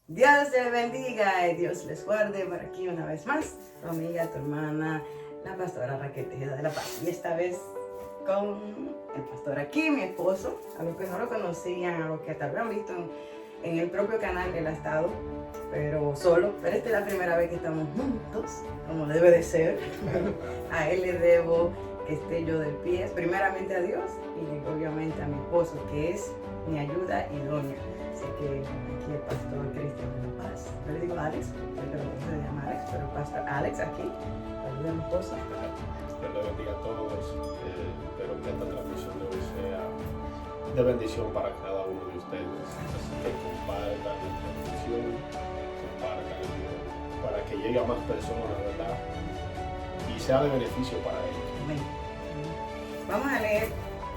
Dios les bendiga y Dios les guarde por aquí una vez más. Tu amiga, tu hermana, la pastora Raquel Tejeda de la Paz. Y esta vez con el pastor aquí, mi esposo, a los que no lo conocían, a los que tal vez han visto en el propio canal que él ha estado, pero solo. Pero esta es la primera vez que estamos juntos, como debe de ser. A él le debo que esté yo de pie, primeramente a Dios y obviamente a mi esposo, que es mi ayuda idónea. Así que aquí el pastor Cristian de la Paz. Yo le digo Alex, porque lo se llama Alex, pero el pastor Alex aquí, ayuda a mi esposo. Dios le bendiga a todos. Espero que esta transmisión de hoy sea de bendición para cada uno de ustedes. Así que compartan la transmisión, compartan para que llegue a más personas, ¿verdad? Y sea de beneficio para ellos. Amén. Vamos a leer.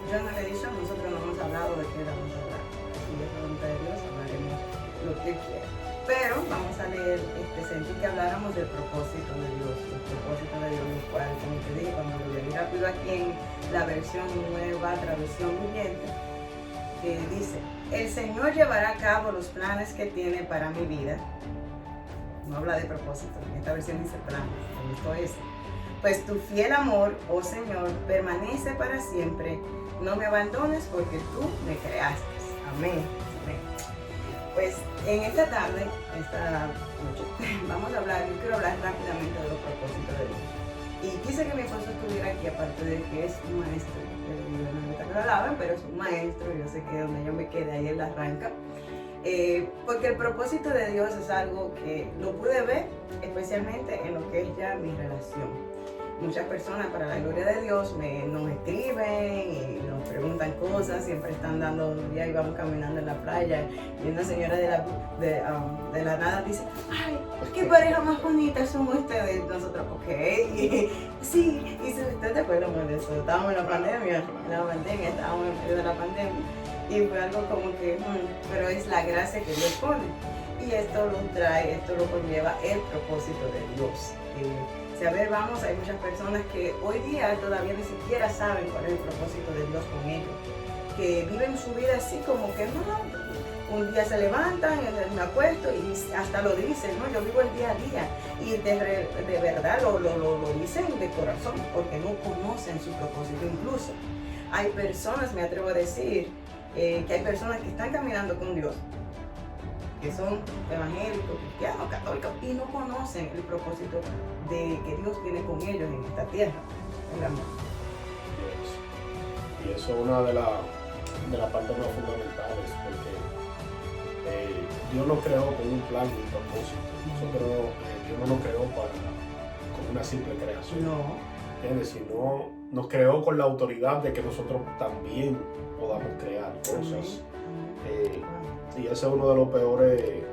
Yo no le he dicho, nosotros no hemos hablado de qué vamos a hablar. Si es voluntad de Dios, hablaremos lo que quiera. Pero vamos a leer, sentí que habláramos del propósito de Dios, el propósito de Dios, el cual, como te dije, cuando lo leí rápido aquí en la versión nueva, traducción viviente, que dice: el Señor llevará a cabo los planes que tiene para mi vida. No habla de propósito, en esta versión dice planes, me gustó eso. Pues tu fiel amor, oh Señor, permanece para siempre. No me abandones porque tú me creaste. Amén. Amén. Pues en esta tarde, esta noche, vamos a hablar, yo quiero hablar rápidamente de los propósitos de Dios. Y quise que mi esposo estuviera aquí, aparte de que es un maestro. Yo no me gusta que lo alaben, pero es un maestro. Yo sé que donde yo me quede, ahí él arranca. Porque el propósito de Dios es algo que lo pude ver, especialmente en lo que es ya mi relación. Muchas personas, para la gloria de Dios, nos escriben y nos preguntan cosas. Siempre están dando un día, íbamos caminando en la playa y una señora de la nada dice: ay, qué pareja más bonita son ustedes. Nosotros, ok, sí, y si usted te acuerda de eso, estábamos en la pandemia, estábamos en medio de la pandemia y fue algo como que, pero es la gracia que Dios pone y esto lo trae, esto lo conlleva el propósito de Dios. Si a ver, vamos, hay muchas personas que hoy día todavía ni siquiera saben cuál es el propósito de Dios con ellos, que viven su vida así como que no, un día se levantan, me acuesto y hasta lo dicen, no, yo vivo el día a día y de verdad lo dicen de corazón porque no conocen su propósito. Incluso hay personas, me atrevo a decir, que hay personas que están caminando con Dios, que son evangélicos, cristianos, católicos, y no conocen el propósito de que Dios tiene con ellos en esta tierra, el amor. Y eso es una de las partes más fundamentales, porque Dios nos creó con un plan y un propósito. Dios no nos creó con una simple creación. No. ¿Entiendes? Sino nos creó con la autoridad de que nosotros también podamos crear cosas. Y ese es uno de los peores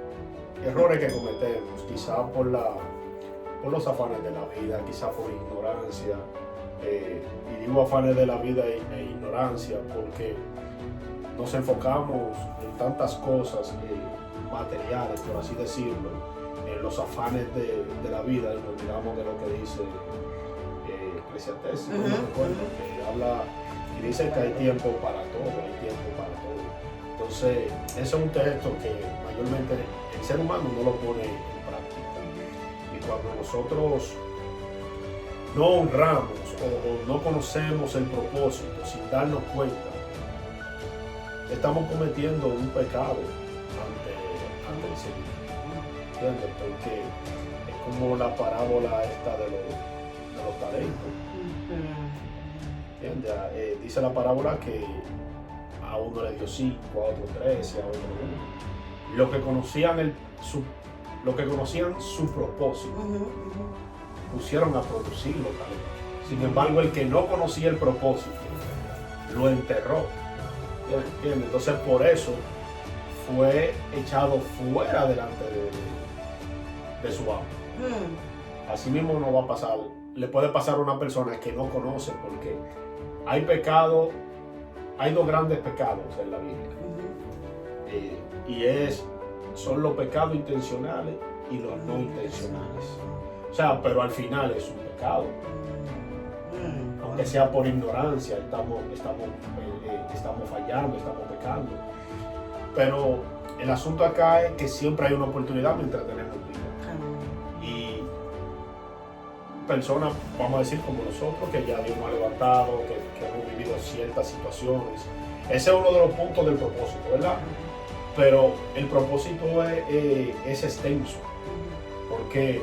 errores que cometemos, quizás por los afanes de la vida, quizás por ignorancia. Y digo afanes de la vida e ignorancia porque nos enfocamos en tantas cosas materiales, por así decirlo, en los afanes de la vida, y nos olvidamos de lo que dice Eclesiastés, que habla y dice que hay tiempo para todo, hay tiempo para todo. Entonces, ese es un texto que mayormente el ser humano no lo pone en práctica. Y cuando nosotros no honramos o no conocemos el propósito sin darnos cuenta, estamos cometiendo un pecado ante el Señor. ¿Entiendes? Porque es como la parábola esta de los talentos. ¿Entiendes? Dice la parábola que a uno le dio 5, a otro 3 y a otro 1. Los que conocían su propósito pusieron a producir los talentos. Sin embargo, el que no conocía el propósito lo enterró. ¿Entiendes? Entonces, por eso fue echado fuera delante de su amo. Así mismo no va a pasar. Le puede pasar a una persona que no conoce, porque hay pecado. Hay dos grandes pecados en la Biblia, y son los pecados intencionales y los no intencionales. O sea, pero al final es un pecado, aunque sea por ignorancia, estamos fallando, estamos pecando. Pero el asunto acá es que siempre hay una oportunidad mientras tenemos vida. Y personas, vamos a decir como nosotros, que ya Dios nos ha levantado, que hemos vivido ciertas situaciones. Ese es uno de los puntos del propósito, ¿verdad? Pero el propósito es extenso, porque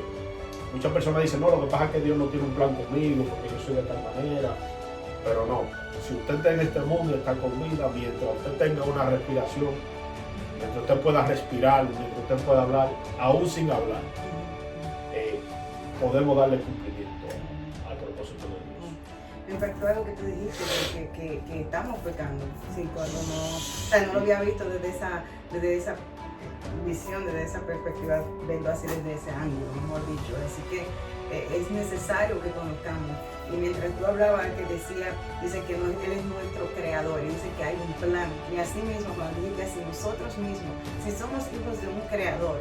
muchas personas dicen, no, lo que pasa es que Dios no tiene un plan conmigo, porque yo soy de tal manera, pero no. Si usted está en este mundo y está con vida, mientras usted tenga una respiración, mientras usted pueda respirar, mientras usted pueda hablar, aún sin hablar, podemos darle cumplimiento al propósito de Dios. Me impactó algo que tú dijiste, que estamos pecando. Sí, cuando no, o sea, no lo había visto desde esa visión, desde esa perspectiva, verlo así desde ese ángulo, mejor dicho. Así que es necesario que conozcamos. Y mientras tú hablabas, que dice que Él es nuestro creador, y dice que hay un plan. Y así mismo, cuando dijiste así, nosotros mismos, si somos hijos de un creador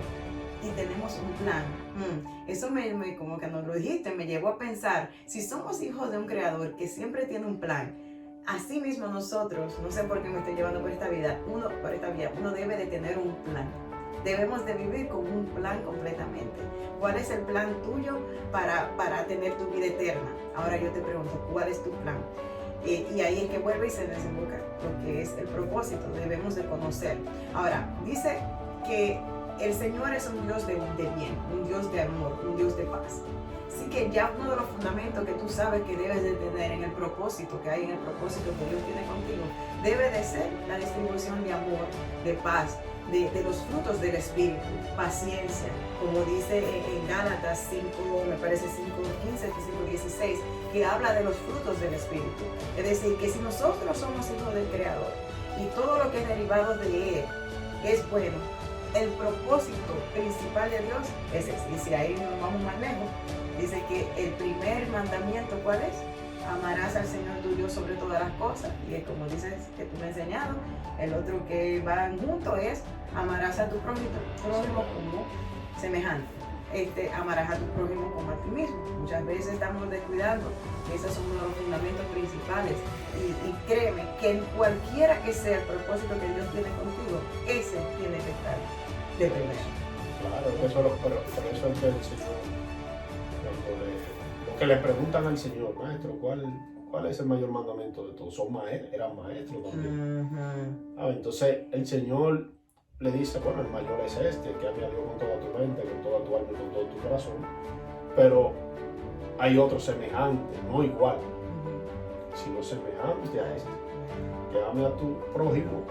y tenemos un plan, eso como que nos lo dijiste, me llevó a pensar, si somos hijos de un creador que siempre tiene un plan, así mismo nosotros, no sé por qué me estoy llevando por esta vida, uno debe de tener un plan. Debemos de vivir con un plan completamente. ¿Cuál es el plan tuyo para tener tu vida eterna? Ahora yo te pregunto, ¿cuál es tu plan? Y ahí es que vuelve y se desemboca lo que es el propósito. Debemos de conocer. Ahora, dice que el Señor es un Dios de bien, un Dios de amor, un Dios de paz. Así que ya uno de los fundamentos que tú sabes que debes de tener en el propósito, que hay en el propósito que Dios tiene contigo, debe de ser la distribución de amor, de paz, de los frutos del Espíritu, paciencia, como dice en Gálatas 5, me parece 5:15, 5:16, que habla de los frutos del Espíritu. Es decir, que si nosotros somos hijos del Creador y todo lo que es derivado de Él es bueno, el propósito principal de Dios es ese. Y si ahí nos vamos más lejos, dice que el primer mandamiento, ¿cuál es? Amarás al Señor tu Dios sobre todas las cosas. Y es como dices que tú me has enseñado, el otro que van junto es amarás a tu prójimo como semejante. Amarás a tu prójimo como a ti mismo. Muchas veces estamos descuidando, esos son uno de los fundamentos principales. Y créeme que en cualquiera que sea el propósito que Dios tiene contigo, ese tiene que estar de primero. Claro, por eso es que el Señor, lo que le preguntan al Señor, maestro, ¿cuál es el mayor mandamiento de todos? Eran maestros también. Entonces el Señor le dice, bueno, el mayor es que ames a Dios con toda tu mente, con toda tu alma y con todo tu corazón. Pero hay otro semejante, no igual, sino semejante a que ame a tu prójimo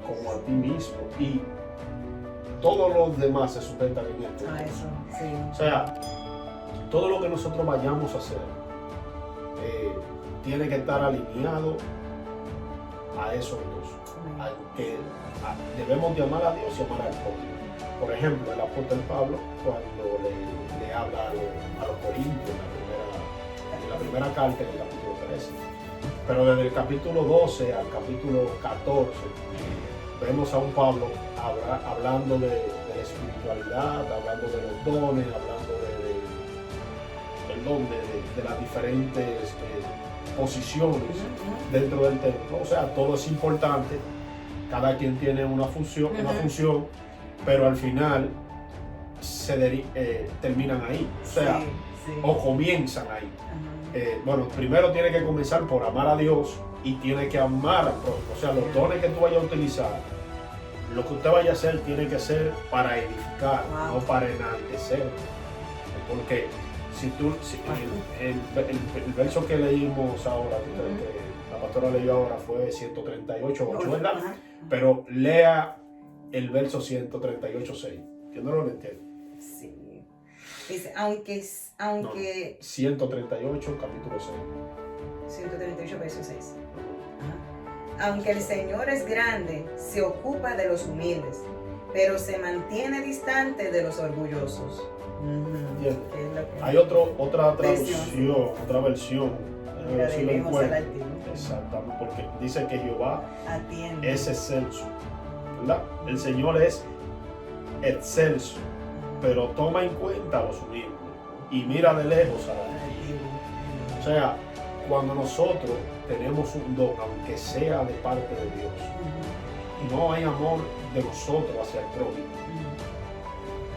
como a ti mismo. Y todos los demás se sujetan en esto. Eso, sí. O sea, todo lo que nosotros vayamos a hacer tiene que estar alineado a esos dos. Debemos de amar a Dios y amar al prójimo. Por ejemplo, el apóstol Pablo, cuando le habla a los Corintios en la primera carta, en el capítulo 13, pero desde el capítulo 12 al capítulo 14, vemos a un Pablo hablando de la espiritualidad, hablando de los dones, hablando de las diferentes posiciones dentro del templo. O sea, todo es importante, cada quien tiene una función, pero al final terminan ahí, o sea, o comienzan ahí. Bueno, primero tiene que comenzar por amar a Dios y tiene que amar al prójimo. O sea, los dones que tú vayas a utilizar, lo que usted vaya a hacer tiene que ser para edificar, no para enaltecer. Porque el verso que leímos ahora, que la pastora leyó ahora, fue 138:8, ¿verdad? Pero lea el verso 138:6. Yo no lo entiendo. Sí. Dice, aunque 138, capítulo 6. 138, verso 6. Aunque el Señor es grande, se ocupa de los humildes, pero se mantiene distante de los orgullosos. Hay otra traducción, otra versión. Exactamente, porque dice que Jehová atiende. Es excelso, ¿verdad? El Señor es excelso, pero toma en cuenta a los humildes y mira de lejos a la gente. O sea, cuando nosotros tenemos un don, aunque sea de parte de Dios, y no hay amor de nosotros hacia el prójimo,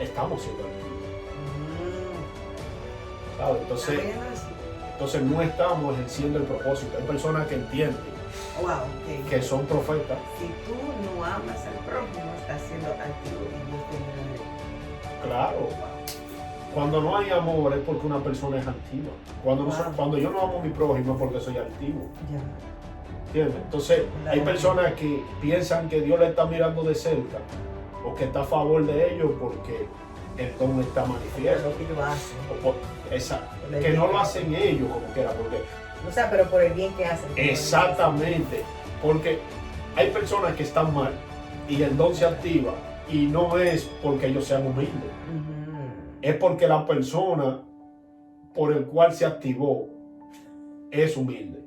estamos siendo altivos. ¿Sabes? Entonces no estamos ejerciendo el propósito. Hay personas que entienden que son profetas. Si tú no amas al prójimo, estás siendo altivo y Dios te mira. Claro. Cuando no hay amor es porque una persona es altiva. Cuando yo no amo a mi prójimo es porque soy altivo. ¿Entiendes? Entonces hay personas que piensan que Dios le está mirando de cerca o que está a favor de ellos porque el don está manifiesto. Lo que ellos hacen. Que no lo hacen ellos como quiera, porque pero por el bien que hacen. exactamente, porque hay personas que están mal y el don se activa y no es porque ellos sean humildes, es porque la persona por el cual se activó es humilde.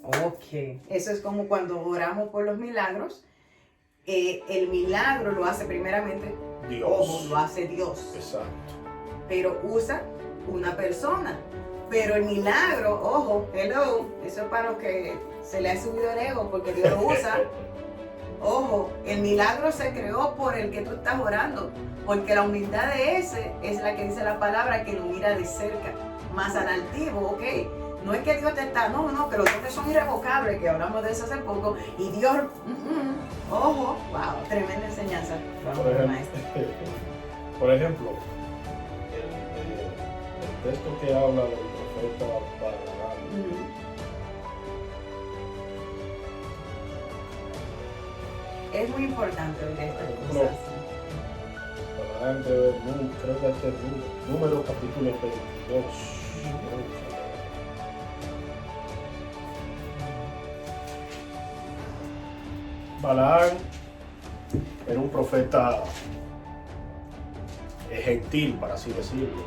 Ok, eso es como cuando oramos por los milagros. El milagro lo hace primeramente Dios. Ojo, lo hace Dios. Exacto. Pero usa una persona. Pero el milagro, ojo, hello, eso es para los que se le ha subido el ego porque Dios lo usa. Ojo, el milagro se creó por el que tú estás orando, porque la humildad de ese es la que dice la palabra que lo mira de cerca, más al altivo, ok. No es que Dios te está, no, que los dones son irrevocables, que hablamos de eso hace poco, y Dios, ojo, wow, tremenda enseñanza. Por ejemplo, el texto que habla del profeta Balaam, es muy importante ver estas cosas. Balaam, creo que este es número capítulo 22. Balaam era un profeta gentil, para así decirlo.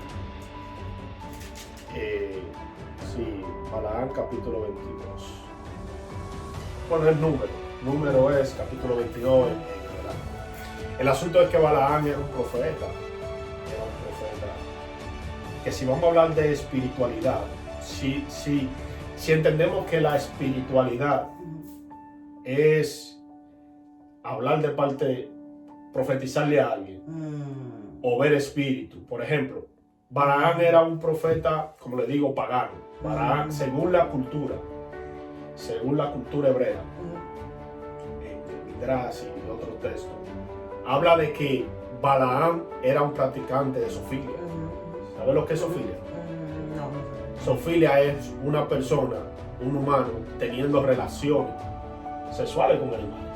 Sí, Balaam capítulo 22. Bueno, el número es capítulo 22. El asunto es que Balaam era un profeta. Que si vamos a hablar de espiritualidad, si entendemos que la espiritualidad es hablar de parte, profetizarle a alguien o ver espíritu. Por ejemplo, Balaam era un profeta, como le digo, pagano. Balaam, según la cultura hebrea, en Midrash y otros textos, habla de que Balaam era un practicante de zoofilia. ¿Sabes lo que es zoofilia? No. Zoofilia es una persona, un humano, teniendo relaciones sexuales con animales.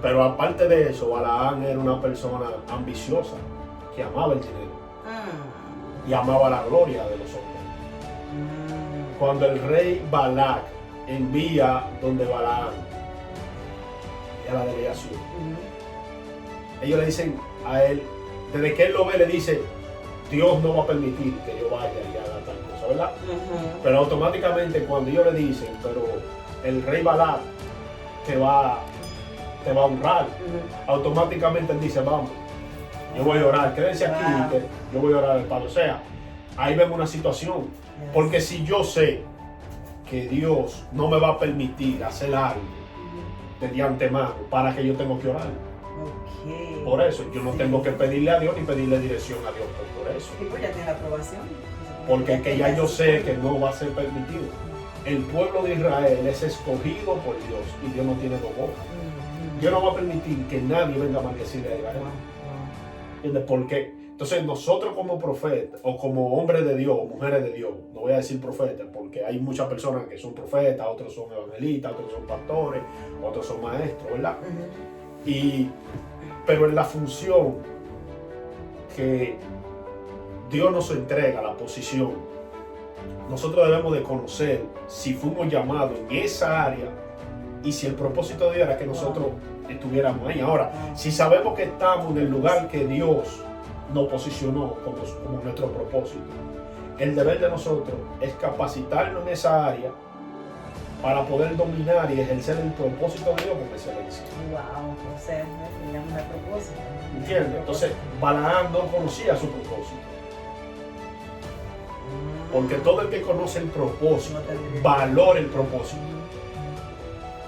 Pero aparte de eso, Balaam era una persona ambiciosa que amaba el dinero y amaba la gloria de los hombres. Cuando el rey Balac envía donde Balaam a la delegación, ellos le dicen a él, desde que él lo ve, le dice: Dios no va a permitir que yo vaya y haga tal cosa, ¿verdad? Pero automáticamente cuando ellos le dicen, pero el rey Balac te va a honrar, automáticamente él dice: vamos, yo voy a orar, quédense aquí, que yo voy a orar al Padre. O sea, ahí vemos una situación, porque si yo sé que Dios no me va a permitir hacer algo de antemano, para que yo tengo que orar. Por eso yo no tengo que pedirle a Dios ni pedirle dirección a Dios por eso. Y pues ya tiene la aprobación. Porque que ya yo sé que no va a ser permitido. El pueblo de Israel es escogido por Dios y Dios no tiene dos bocas. Dios no va a permitir que nadie venga a maldecirle a Israel. ¿Entiendes? Porque entonces nosotros como profetas o como hombres de Dios o mujeres de Dios, no voy a decir profetas porque hay muchas personas que son profetas, otros son evangelistas, otros son pastores, otros son maestros, ¿verdad? Pero en la función que Dios nos entrega, la posición, nosotros debemos de conocer si fuimos llamados en esa área y si el propósito de Dios era que nosotros estuviéramos ahí. Ahora, si sabemos que estamos en el lugar que Dios nos posicionó como nuestro propósito, el deber de nosotros es capacitarnos en esa área para poder dominar y ejercer el propósito de Dios con excelencia. Wow, o sea, teníamos un propósito. ¿Entiendes? Entonces, Balaam no conocía su propósito. Porque todo el que conoce el propósito, valora el propósito.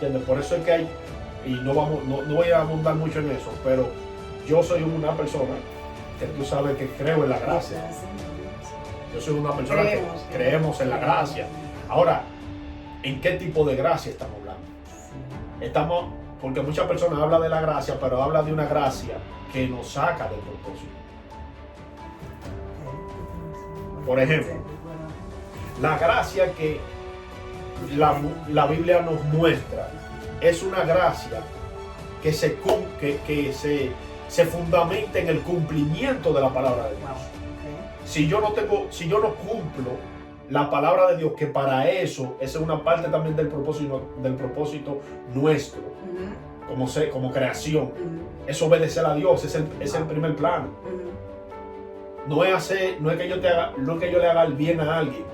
¿Entiendes? Por eso es que hay, y no voy a abundar mucho en eso, pero yo soy una persona que tú sabes que creo en la gracia. Yo soy una persona que creemos en la gracia. Ahora, ¿en qué tipo de gracia estamos hablando? Porque muchas personas hablan de la gracia, pero hablan de una gracia que nos saca del propósito. Por ejemplo, la gracia que la Biblia nos muestra es una gracia que se fundamenta en el cumplimiento de la palabra de Dios. Si yo no cumplo la palabra de Dios, que para eso, esa es una parte también del propósito nuestro, como creación, es obedecer a Dios, es el primer plano. No es que yo le haga el bien a alguien,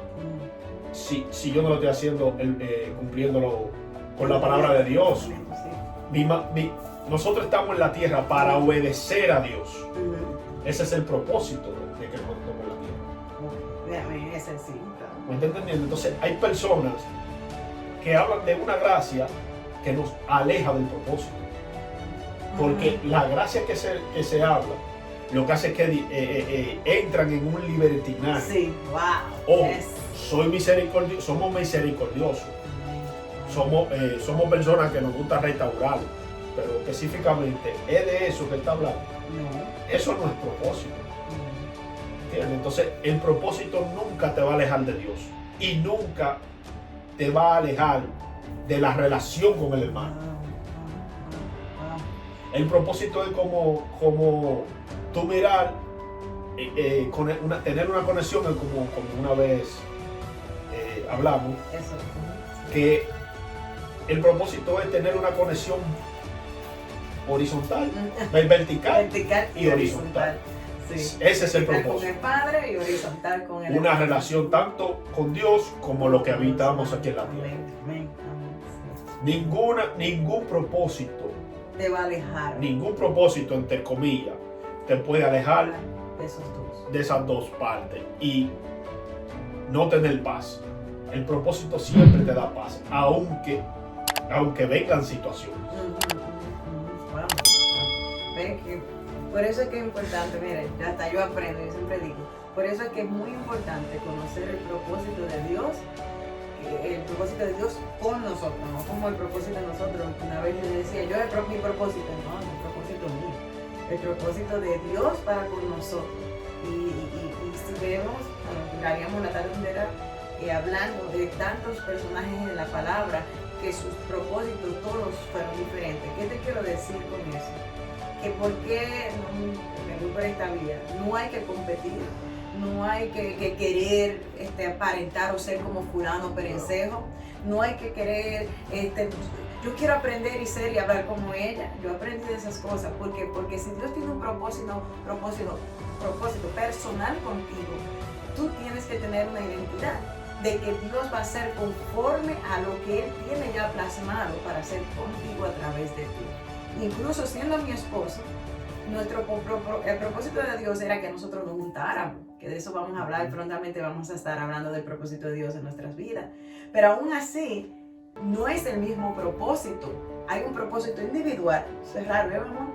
si yo no lo estoy haciendo, cumpliéndolo con la palabra de Dios. Nosotros estamos en la tierra para obedecer a Dios. Ese es el propósito de que nosotros estamos en la tierra. Ese sí. ¿Me está entendiendo? Entonces hay personas que hablan de una gracia que nos aleja del propósito. Porque la gracia que se habla, lo que hace es que entran en un libertinaje. Sí, wow. Somos misericordiosos. Somos personas que nos gusta restaurar. Pero específicamente, ¿es de eso que está hablando? No. Eso no es propósito. ¿Entiendes? Entonces, el propósito nunca te va a alejar de Dios. Y nunca te va a alejar de la relación con el hermano. El propósito es como tú mirar, tener una conexión, como una vez hablamos, que el propósito es tener una conexión horizontal, vertical y horizontal. Sí. Ese es el propósito. Con el Padre y horizontal con el Una relación tanto con Dios como lo que habitamos aquí en la tierra. Ningún propósito te va a alejar. Ningún propósito, entre comillas, te puede alejar de esas dos partes y no tener paz. El propósito siempre te da paz, aunque vengan situaciones. Por eso es que es importante, mire, hasta yo aprendo, yo siempre digo, por eso es que es muy importante conocer el propósito de Dios con nosotros, no como el propósito de nosotros. Una vez yo decía, mi propósito, no, el propósito mío, el propósito de Dios para con nosotros. Y si vemos, haríamos la tarde entera hablando de tantos personajes en la palabra, que sus propósitos todos fueron diferentes. ¿Qué te quiero decir con eso? Que por qué me voy por esta vía, no hay que competir, no hay que querer aparentar o ser como fulano perencejo, no hay que querer, yo quiero aprender y ser y hablar como ella. Yo aprendí de esas cosas, porque si Dios tiene un propósito personal contigo, tú tienes que tener una identidad de que Dios va a ser conforme a lo que Él tiene ya plasmado para hacer contigo a través de ti. Incluso siendo mi esposo, el propósito de Dios era que nosotros nos juntáramos, que de eso vamos a hablar, prontamente vamos a estar hablando del propósito de Dios en nuestras vidas. Pero aún así, no es el mismo propósito. Hay un propósito individual, eso es raro, ¿eh, amor?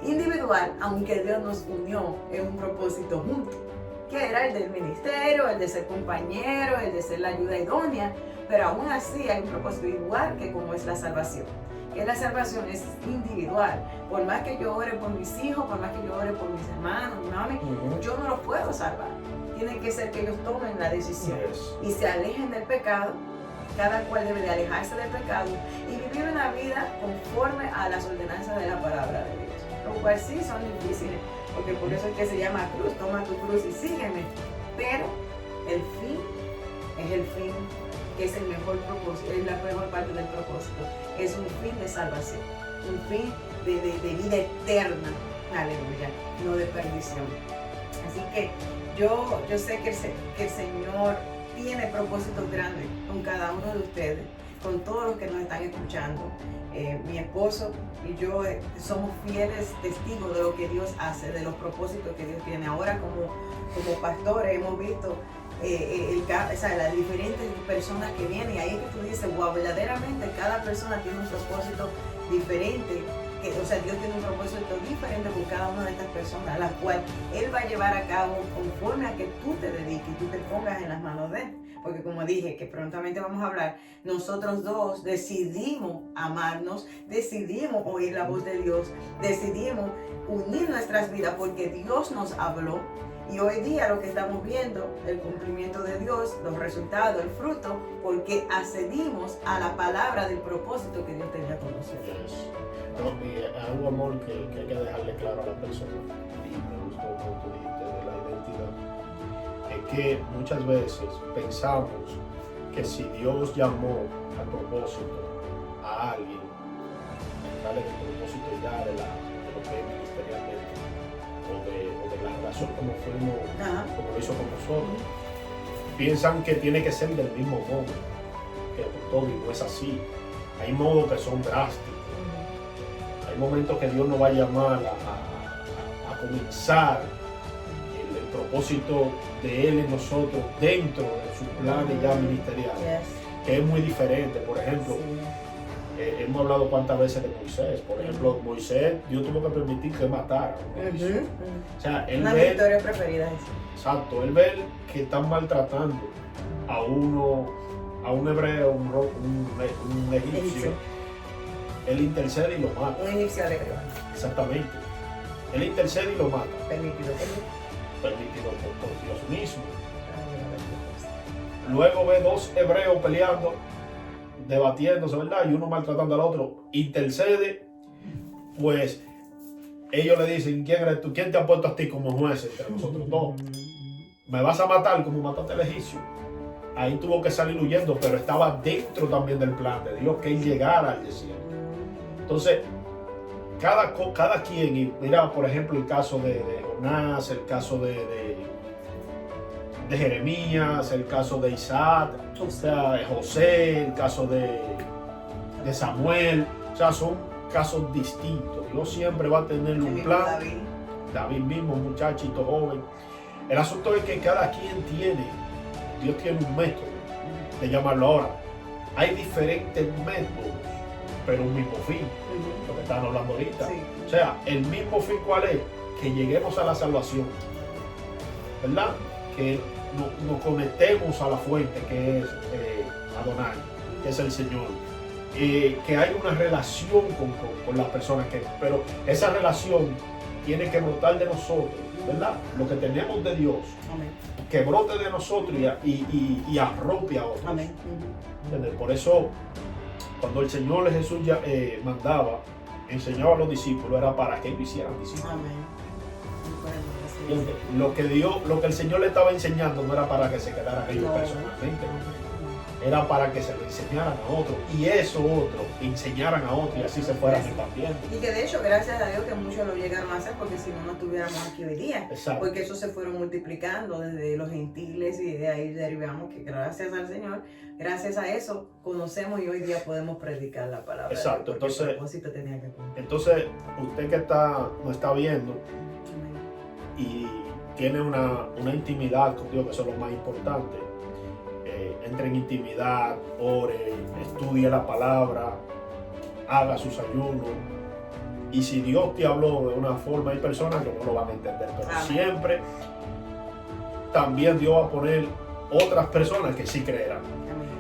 Individual, aunque Dios nos unió en un propósito junto, que era el del ministerio, el de ser compañero, el de ser la ayuda idónea, pero aún así hay un propósito igual que como es la salvación. Que la salvación es individual. Por más que yo ore por mis hijos, por más que yo ore por mis hermanos, mami, yo no los puedo salvar. Tiene que ser que ellos tomen la decisión y se alejen del pecado. Cada cual debe de alejarse del pecado y vivir una vida conforme a las ordenanzas de la palabra de Dios. Lo cual sí son difíciles, porque por eso es que se llama cruz, toma tu cruz y sígueme. Pero el fin es el fin, que es el mejor propósito, es la mejor parte del propósito. Es un fin de salvación, un fin de vida eterna, aleluya, no de perdición. Así que yo sé que el Señor tiene propósitos grandes con cada uno de ustedes, con todos los que nos están escuchando. Mi esposo y yo somos fieles testigos de lo que Dios hace, de los propósitos que Dios tiene. Ahora como pastores hemos visto o sea, las diferentes personas que vienen. Y ahí es que tú dices, wow, verdaderamente cada persona tiene un propósito diferente. O sea, Dios tiene un propósito diferente con cada una de estas personas, la cual Él va a llevar a cabo conforme a que tú te dediques y tú te pongas en las manos de Él. Porque como dije, que prontamente vamos a hablar, nosotros dos decidimos amarnos, decidimos oír la voz de Dios, decidimos unir nuestras vidas porque Dios nos habló. Y hoy día lo que estamos viendo, el cumplimiento de Dios, los resultados, el fruto, porque accedimos a la palabra del propósito que Dios tenía con nosotros. No, y algo, amor, que hay que dejarle claro a la persona, y me gustó como tú dijiste de la identidad, es que muchas veces pensamos que si Dios llamó al propósito a alguien, darle el propósito ya de lo que es ministerialmente, o de la relación como lo hizo con nosotros, piensan que tiene que ser del mismo modo que con todo, y no es así. Hay modos que son drásticos. Hay momentos que Dios nos va a llamar a comenzar el propósito de Él en nosotros dentro de sus planes ya ministeriales, que es muy diferente. Por ejemplo, hemos hablado cuántas veces de Moisés. Por ejemplo, Moisés, Dios tuvo que permitir que matara. O sea, él una de mis historias preferidas es eso. Exacto, él ve que están maltratando a un hebreo, un egipcio. Él intercede y lo mata. Un egipcio alegre. Exactamente. Él intercede y lo mata. Permitido por Dios mismo. Luego ve dos hebreos peleando, debatiéndose, ¿verdad? Y uno maltratando al otro. Intercede, pues ellos le dicen, ¿quién eres tú? ¿Quién te ha puesto a ti como juez entre nosotros dos? ¿Me vas a matar como mataste al egipcio? Ahí tuvo que salir huyendo, pero estaba dentro también del plan de Dios que él llegara al desierto. Entonces, cada quien, y mira, por ejemplo, el caso de Jonás, el caso de Jeremías, el caso de Isaac, o sea, de José, el caso de Samuel, o sea, son casos distintos. Dios siempre va a tener un plan. David mismo, un muchachito joven. El asunto es que cada quien Dios tiene un método de llamarlo ahora. Hay diferentes métodos, pero un mismo fin, lo que están hablando ahorita. Sí. O sea, el mismo fin, ¿cuál es? Que lleguemos a la salvación, ¿verdad? Que nos conectemos a la fuente que es Adonai, que es el Señor. Que hay una relación con las personas, pero esa relación tiene que brotar de nosotros, ¿verdad? Lo que tenemos de Dios. Amén. Que brote de nosotros y arrope a otros. Amén. Por eso, cuando el Señor Jesús ya, enseñaba a los discípulos, era para que ellos hicieran discípulos. Amén. Lo que el Señor le estaba enseñando no era para que se quedaran ellos personalmente, era para que se lo enseñaran a otros, y eso otros enseñaran a otros, y así se fueran expandiendo. Y que de hecho, gracias a Dios que muchos lo llegaron a hacer, porque si no, no estuviéramos aquí hoy día. Exacto. Porque eso se fueron multiplicando desde los gentiles, y de ahí derivamos que gracias al Señor, gracias a eso, conocemos y hoy día podemos predicar la palabra. Exacto. Entonces, el propósito tenía que cumplir. Entonces, usted que nos está viendo y tiene una intimidad con Dios, que eso es lo más importante, entre en intimidad, ore, estudie la palabra, haga sus ayunos, y si Dios te habló de una forma, hay personas que no lo van a entender, pero siempre también Dios va a poner otras personas que sí creerán.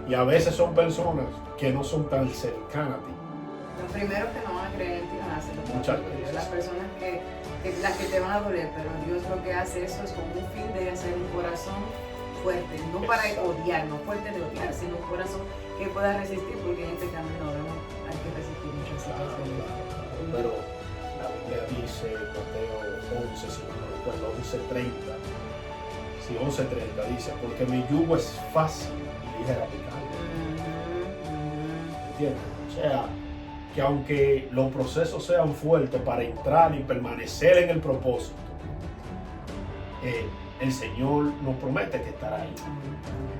Y a veces son personas que no son tan cercanas a ti. Los primeros que no van a creer en ti van a ser muchas veces las personas las que te van a doler, pero Dios lo que hace eso es con un fin de hacer un corazón fuerte, no para odiar, no fuerte de odiar, sino un corazón que pueda resistir, porque en este camino hay que resistir muchas situaciones. Pero la Biblia dice, Mateo 11, si no recuerdo, 11:30, sí, 11:30 dice, porque mi yugo es fácil y ligera mi carga. ¿Entiendes? O sea, que aunque los procesos sean fuertes para entrar y permanecer en el propósito, el Señor nos promete que estará ahí.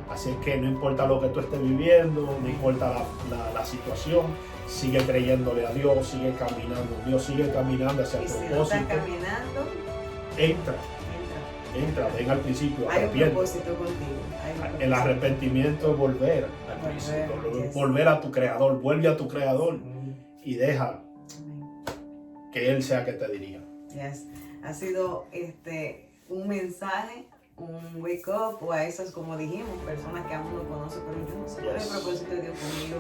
Así que no importa lo que tú estés viviendo, no importa la situación, sigue creyéndole a Dios, sigue caminando. Dios sigue caminando hacia el propósito. Si no estás caminando, entra. entra, ven al principio, Hay un arrepiente. propósito contigo. Hay un El propósito. arrepentimiento es volver al Volver, principio, yes. volver a tu creador, vuelve a tu creador y deja Amén. que él sea que te dirija. Yes. Ha sido un mensaje, un wake up, o a esas, como dijimos, personas que aún no conocen, pero yo no sé cuál es el propósito de Dios conmigo.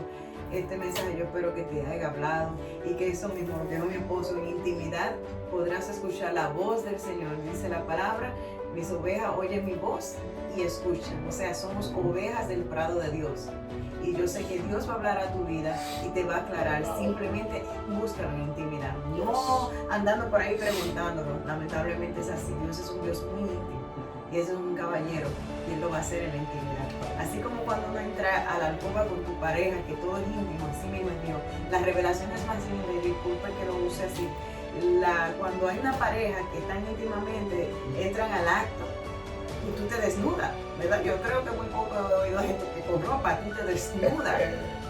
Este mensaje yo espero que te haya hablado y que eso mismo, lo que dijo mi esposo, en intimidad podrás escuchar la voz del Señor. Dice la palabra, mis ovejas oyen mi voz y escuchan. O sea, somos ovejas del prado de Dios. Y yo sé que Dios va a hablar a tu vida y te va a aclarar. Simplemente búscalo en intimidad. No andando por ahí preguntándolo. Lamentablemente es así. Dios es un Dios muy íntimo. Y ese es un caballero. Y Él lo va a hacer en la intimidad. Así como cuando uno entra a la alcoba con tu pareja, que todo es íntimo, así mismo es Dios. Las revelaciones más íntimas, disculpa que lo use así. Cuando hay una pareja que tan íntimamente entran al acto, y tú te desnudas, ¿verdad? Yo creo que muy poco he oído a gente que con ropa tú te desnudas.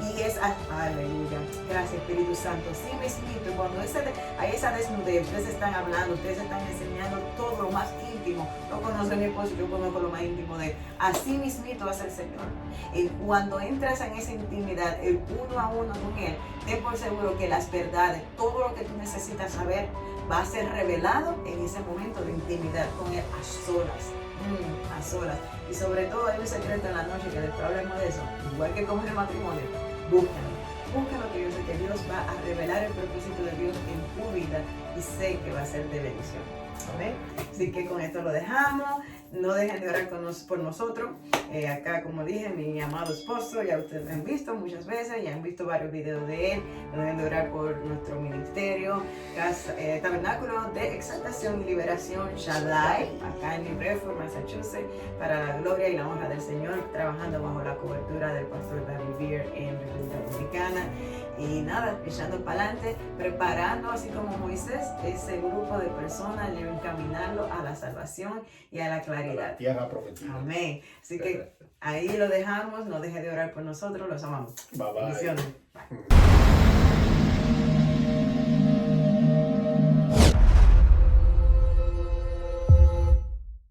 Y es, aleluya, gracias Espíritu Santo. Sí mismito, cuando hay esa desnudez, ustedes están hablando, ustedes están enseñando todo lo más íntimo. No conozco a mi esposo, yo conozco lo más íntimo de él. Así mismito hace el Señor. Y cuando entras en esa intimidad, el uno a uno con Él, ten por seguro que las verdades, todo lo que tú necesitas saber, va a ser revelado en ese momento de intimidad con Él a solas. A solas. Y sobre todo hay un secreto en la noche que después hablemos de eso, igual que como en el matrimonio. Búscalo, que yo sé que Dios va a revelar el propósito de Dios en tu vida y sé que va a ser de bendición. ¿Amén? Así que con esto lo dejamos. No dejen de orar por nosotros. Acá, como dije, mi amado esposo, ya ustedes lo han visto muchas veces, ya han visto varios videos de él. No dejen de orar por nuestro ministerio, Tabernáculo de Exaltación y Liberación Shaddai, acá en New Bedford, Massachusetts, para la gloria y la honra del Señor, trabajando bajo la cobertura del pastor David Beer en República Dominicana. Y nada, echando para adelante, preparando, así como Moisés, ese grupo de personas, encaminarlo a la salvación y a la claridad. La tierra prometida. Amén. Así que ahí lo dejamos, no deje de orar por nosotros, los amamos. Bye bye. Bendiciones.